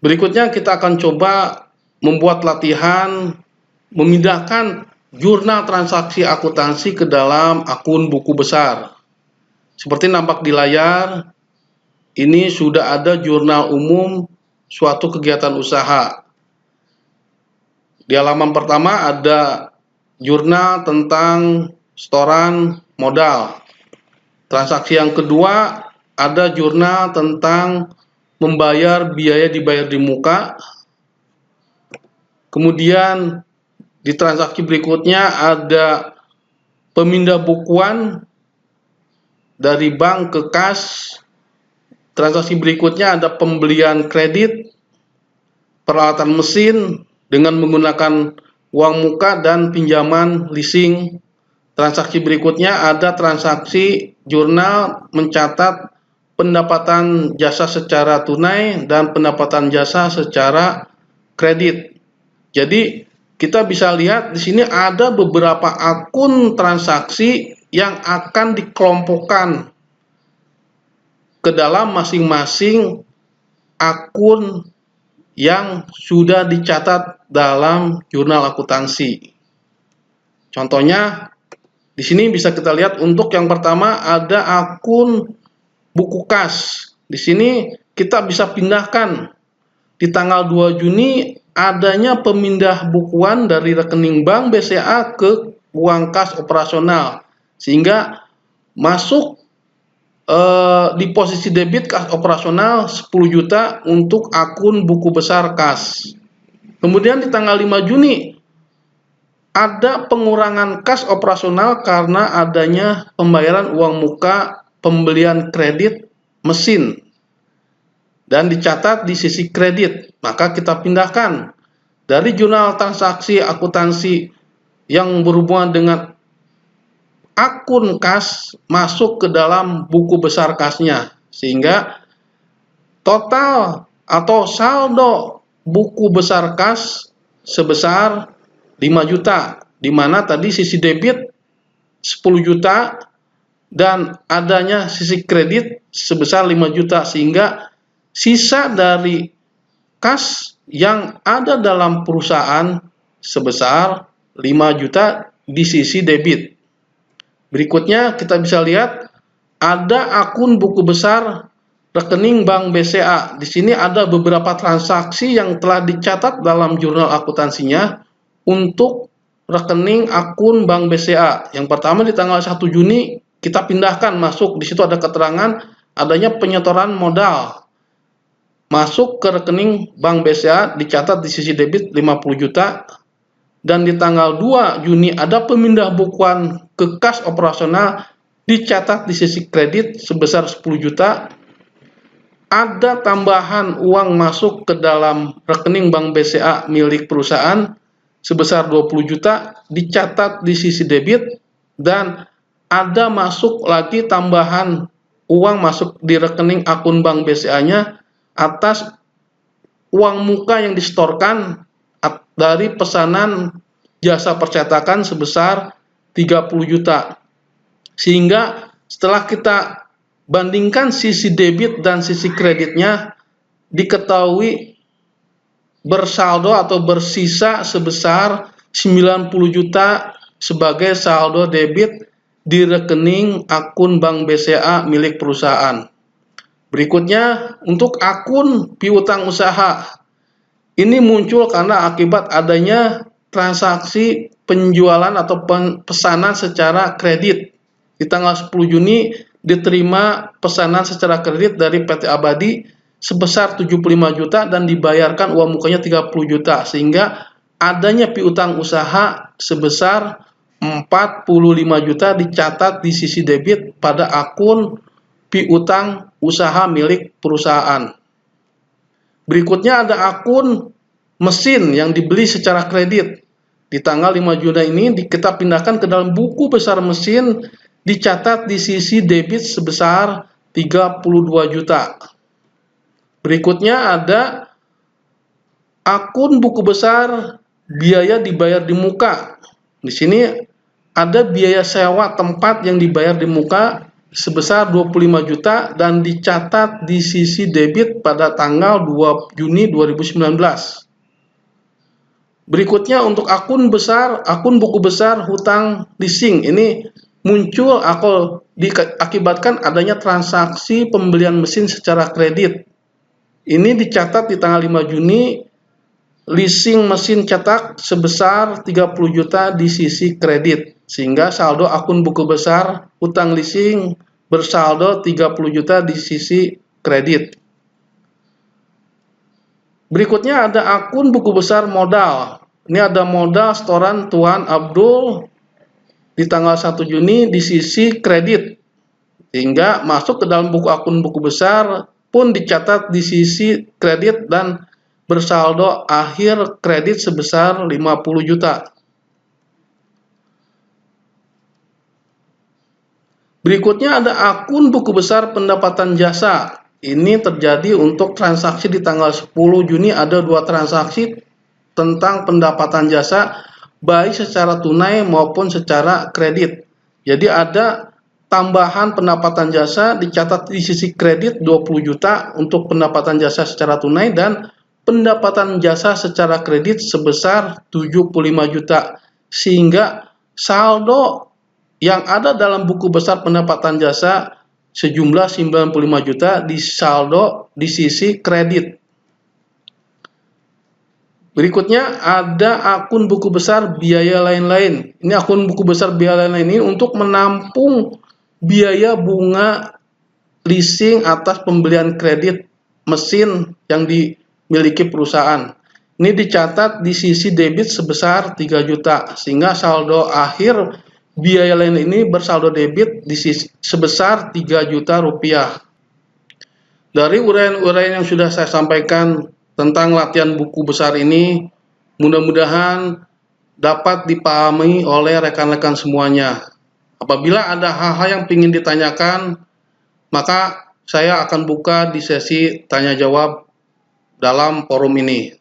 Berikutnya kita akan coba membuat latihan memindahkan jurnal transaksi akuntansi ke dalam akun buku besar. Seperti nampak di layar, ini sudah ada jurnal umum suatu kegiatan usaha. Di halaman pertama ada jurnal tentang setoran modal. Transaksi yang kedua ada jurnal tentang membayar biaya dibayar di muka. Kemudian di transaksi berikutnya ada pemindah bukuan dari bank ke kas. Transaksi berikutnya ada pembelian kredit, peralatan mesin dengan menggunakan uang muka dan pinjaman leasing. Transaksi berikutnya ada transaksi jurnal mencatat pendapatan jasa secara tunai dan pendapatan jasa secara kredit. Jadi kita bisa lihat di sini ada beberapa akun transaksi yang akan dikelompokkan ke dalam masing-masing akun yang sudah dicatat dalam jurnal akuntansi. Contohnya di sini bisa kita lihat untuk yang pertama ada akun buku kas. Di sini kita bisa pindahkan di tanggal 2 Juni adanya pemindah bukuan dari rekening bank BCA ke uang kas operasional, sehingga masuk di posisi debit kas operasional 10 juta untuk akun buku besar kas. Kemudian di tanggal 5 Juni ada pengurangan kas operasional karena adanya pembayaran uang muka pembelian kredit mesin dan dicatat di sisi kredit. Maka kita pindahkan dari jurnal transaksi akuntansi yang berhubungan dengan akun kas masuk ke dalam buku besar kasnya, sehingga total atau saldo buku besar kas sebesar 5 juta, di mana tadi sisi debit 10 juta dan adanya sisi kredit sebesar 5 juta, sehingga sisa dari kas yang ada dalam perusahaan sebesar 5 juta di sisi debit. Berikutnya kita bisa lihat ada akun buku besar rekening bank BCA. Di sini ada beberapa transaksi yang telah dicatat dalam jurnal akuntansinya untuk rekening akun bank BCA. Yang pertama di tanggal 1 Juni kita pindahkan masuk, di situ ada keterangan adanya penyetoran modal masuk ke rekening bank BCA, dicatat di sisi debit 50 juta. Dan di tanggal 2 Juni ada pemindah bukuan ke kas operasional, dicatat di sisi kredit sebesar 10 juta. Ada tambahan uang masuk ke dalam rekening bank BCA milik perusahaan sebesar 20 juta, dicatat di sisi debit. Dan ada masuk lagi tambahan uang masuk di rekening akun bank BCA-nya atas uang muka yang disetorkan dari pesanan jasa percetakan sebesar 30 juta. Sehingga setelah kita bandingkan sisi debit dan sisi kreditnya, diketahui bersaldo atau bersisa sebesar 90 juta sebagai saldo debit di rekening akun bank BCA milik perusahaan. Berikutnya untuk akun piutang usaha. Ini muncul karena akibat adanya transaksi penjualan atau pesanan secara kredit. Di tanggal 10 Juni diterima pesanan secara kredit dari PT Abadi sebesar 75 juta dan dibayarkan uang mukanya 30 juta, sehingga adanya piutang usaha sebesar 45 juta dicatat di sisi debit pada akun piutang usaha milik perusahaan. Berikutnya ada akun mesin yang dibeli secara kredit. Di tanggal 5 Juni ini kita pindahkan ke dalam buku besar mesin, dicatat di sisi debit sebesar 32 juta. Berikutnya ada akun buku besar biaya dibayar di muka. Di sini ada biaya sewa tempat yang dibayar di muka sebesar 25 juta dan dicatat di sisi debit pada tanggal 2 Juni 2019. Berikutnya untuk akun buku besar hutang leasing. Ini muncul diakibatkan adanya transaksi pembelian mesin secara kredit. Ini dicatat di tanggal 5 Juni, leasing mesin cetak sebesar 30 juta di sisi kredit, sehingga saldo akun buku besar hutang leasing bersaldo 30 juta di sisi kredit. Berikutnya ada akun buku besar modal. Ini ada modal setoran Tuan Abdul di tanggal 1 Juni di sisi kredit, sehingga masuk ke dalam akun buku besar pun dicatat di sisi kredit dan bersaldo akhir kredit sebesar 50 juta. Berikutnya ada akun buku besar pendapatan jasa. Ini terjadi untuk transaksi di tanggal 10 Juni, ada 2 transaksi tentang pendapatan jasa baik secara tunai maupun secara kredit. Jadi ada tambahan pendapatan jasa dicatat di sisi kredit 20 juta untuk pendapatan jasa secara tunai dan pendapatan jasa secara kredit sebesar 75 juta, sehingga saldo yang ada dalam buku besar pendapatan jasa sejumlah 95 juta di saldo di sisi kredit. Berikutnya ada akun buku besar biaya lain-lain. Ini akun buku besar biaya lain-lain ini untuk menampung biaya bunga leasing atas pembelian kredit mesin yang dimiliki perusahaan. Ini dicatat di sisi debit sebesar 3 juta, sehingga saldo akhir biaya lain ini bersaldo debit di sisi sebesar 3 juta rupiah. Dari uraian-uraian yang sudah saya sampaikan tentang latihan buku besar ini, mudah-mudahan dapat dipahami oleh rekan-rekan semuanya. Apabila ada hal-hal yang ingin ditanyakan, maka saya akan buka di sesi tanya jawab dalam forum ini.